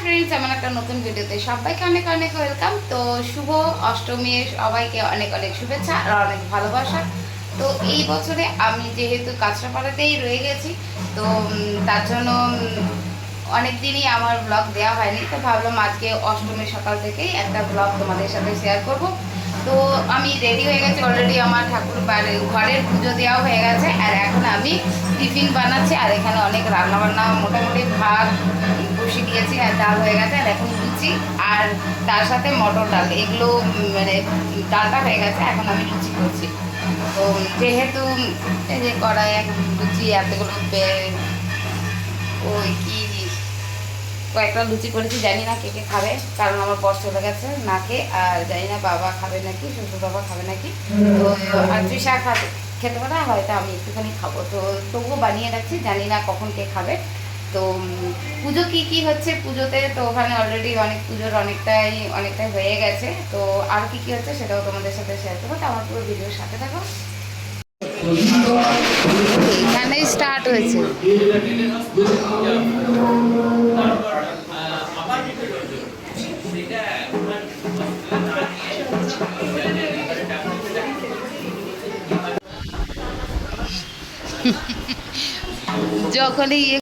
Friends, আমার একটা নতুন ভিডিওতে সবাইকে অনেক অনেক ওয়েলকাম। তো শুভ অষ্টমী, সবাইকে অনেক অনেক শুভেচ্ছা আর অনেক ভালোবাসা। তো এই বছরে আমি যেহেতু কাঁচরাপাড়াতেই রয়ে গেছি, তো তার জন্য অনেক দিনই আমার ব্লগ দেওয়া হয়নি। তো ভাবলাম আজকে অষ্টমীর সকাল থেকেই একটা ব্লগ তোমাদের সাথে শেয়ার করব। তো আমি রেডি হয়ে গেছি অলরেডি, আমার ঠাকুর ঘরের পুজো দেওয়া হয়ে গেছে। আর এখন আমি টিফিন বানাচ্ছি, আর এখানে অনেক রান্নাবান্না মোটামুটি ভাত বসিয়ে দিয়েছি, আর ডাল হয়ে গেছে, আর এখন লুচি আর তার সাথে মটর ডাল, এগুলো মানে ডালটা হয়ে গেছে, এখন আমি লুচি করছি। তো যেহেতু এই যে কড়াই এখন লুচি এতগুলো ওই কি কয়েকটা লুচি করেছি, জানি না কে কে খাবে, কারণ আমার বর চলে গেছে নাকে, আর জানি না বাবা খাবে নাকি, শ্বশুর বাবা খাবে নাকি। তো আর তুই শাক খেতে পারে, হয়তো আমি একটুখানি খাবো, তো তবুও বানিয়ে রাখছি, জানি না কখন কে খাবে। তো পুজো কি কি হচ্ছে পুজোতে, তো ওখানে অলরেডি অনেক পুজোর অনেকটাই হয়ে গেছে। তো আর কি কি হচ্ছে সেটাও তোমাদের সাথে শেয়ার করবো, তো আমার পুরো ভিডিওর সাথে থাকো। এখানেই স্টার্ট হয়েছে। যখনই কি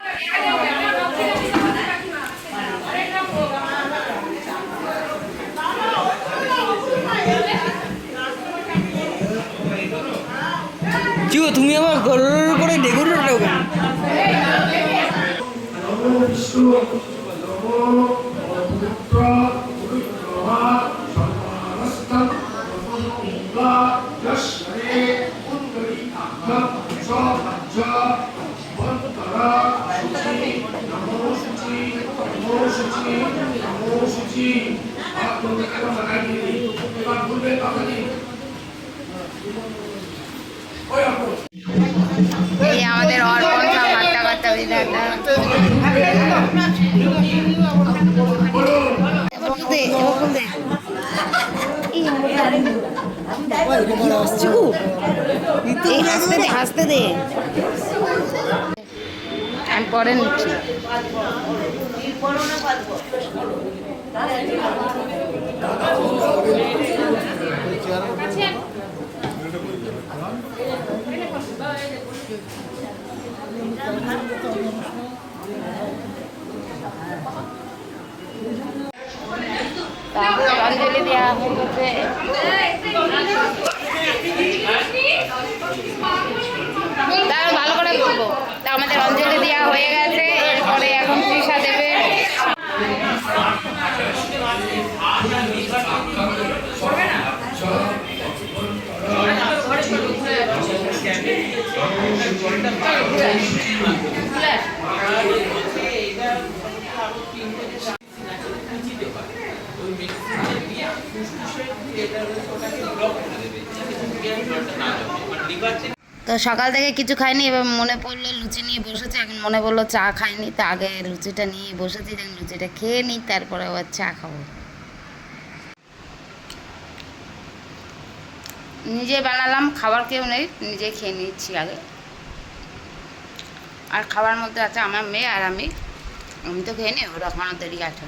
গো, তুমি আমার ঘরের উপরে ডেকোরেটরটাও কেন? এই আমাদের অর্পণ ভাতটা ভাতটা বিধাতা হাসতে দে, আমি পরে নিচ্ছি। অঞ্জলি দেওয়া হয়ে গেছে। ভালো করে বলবো, তা আমাদের অঞ্জলি দেওয়া হয়ে গেছে, এরপরে এখন তৃষা দেবে। তো সকাল থেকে কিছু খাইনি, এবার মনে পড়লো লুচি নিয়ে বসেছি, এখন মনে পড়লো চা খাইনি, তা আগে লুচিটা নিয়ে বসেছি, লুচিটা খেয়ে নিই, তারপরে আবার চা খাবো। নিজে বানালাম, খাবার কেউ নেই, নিজে খেয়ে নিচ্ছি আগে। আর খাবার মধ্যে আছে আমার মেয়ে আর আমি তো খেয়ে নিই, ওরা খাওয়ানো দেরি আছে।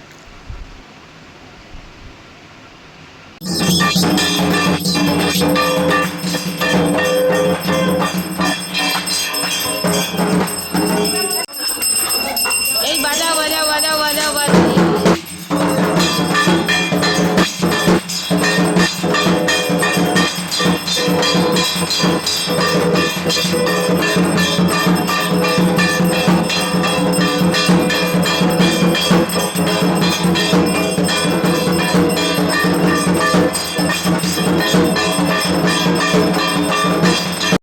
এই বাজাও বাজাও বাজাও বাজাও বাজাও।